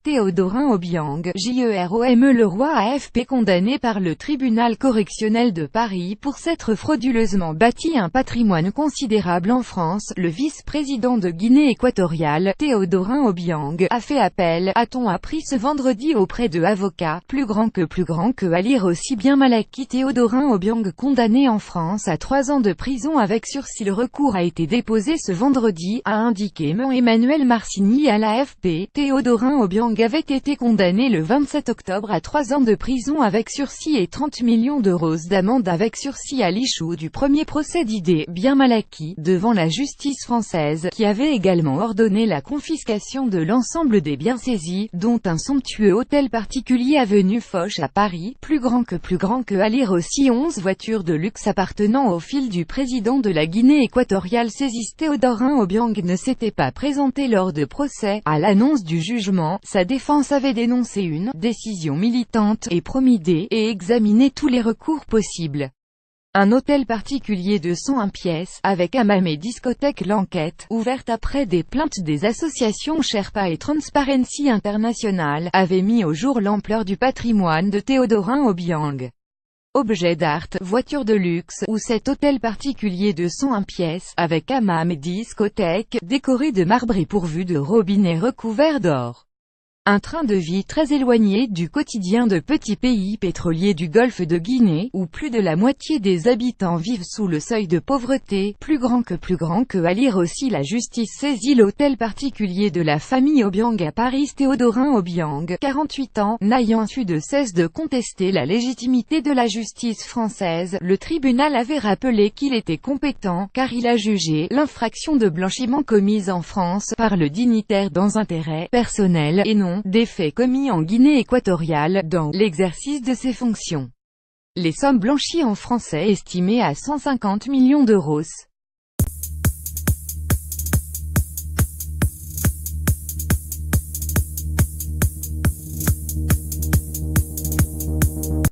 Théodorin Obiang, JEROME le roi AFP condamné par le tribunal correctionnel de Paris pour s'être frauduleusement bâti un patrimoine considérable en France. Le vice-président de Guinée équatoriale, Théodorin Obiang, a fait appel, a-t-on appris ce vendredi auprès de avocats, plus grand que à lire aussi bien Malaki. Théodorin Obiang condamné en France à 3 ans de prison avec sursis. Le recours a été déposé ce vendredi, a indiqué Emmanuel Marcini à l'AFP. Théodorin Obiang avait été condamné le 27 octobre à 3 ans de prison avec sursis et 30 millions d'euros d'amende avec sursis à l'issue du premier procès d'Idé Bien Malaki, devant la justice française, qui avait également ordonné la confiscation de l'ensemble des biens saisis, dont un somptueux hôtel particulier avenue Foch à Paris, plus grand que à lire aussi 11 voitures de luxe appartenant au fils du président de la Guinée équatoriale saisis. Théodorin Obiang ne s'était pas présenté lors de procès. À l'annonce du jugement, sa défense avait dénoncé une décision militante et promis et examiné tous les recours possibles. Un hôtel particulier de 101 pièces, avec hammam et discothèque. L'enquête, ouverte après des plaintes des associations Sherpa et Transparency International, avait mis au jour l'ampleur du patrimoine de Théodorin Obiang. Objets d'art, voitures de luxe, ou cet hôtel particulier de 101 pièces, avec hammam et discothèque, décoré de marbre et pourvu de robinets recouverts d'or. Un train de vie très éloigné du quotidien de petits pays pétroliers du golfe de Guinée, où plus de la moitié des habitants vivent sous le seuil de pauvreté, plus grand que à lire aussi la justice saisit l'hôtel particulier de la famille Obiang à Paris. Théodorin Obiang, 48 ans, n'ayant eu de cesse de contester la légitimité de la justice française, le tribunal avait rappelé qu'il était compétent, car il a jugé l'infraction de blanchiment commise en France par le dignitaire dans intérêt personnel et non des faits commis en Guinée équatoriale, dans l'exercice de ses fonctions. Les sommes blanchies en français estimées à 150 millions d'euros.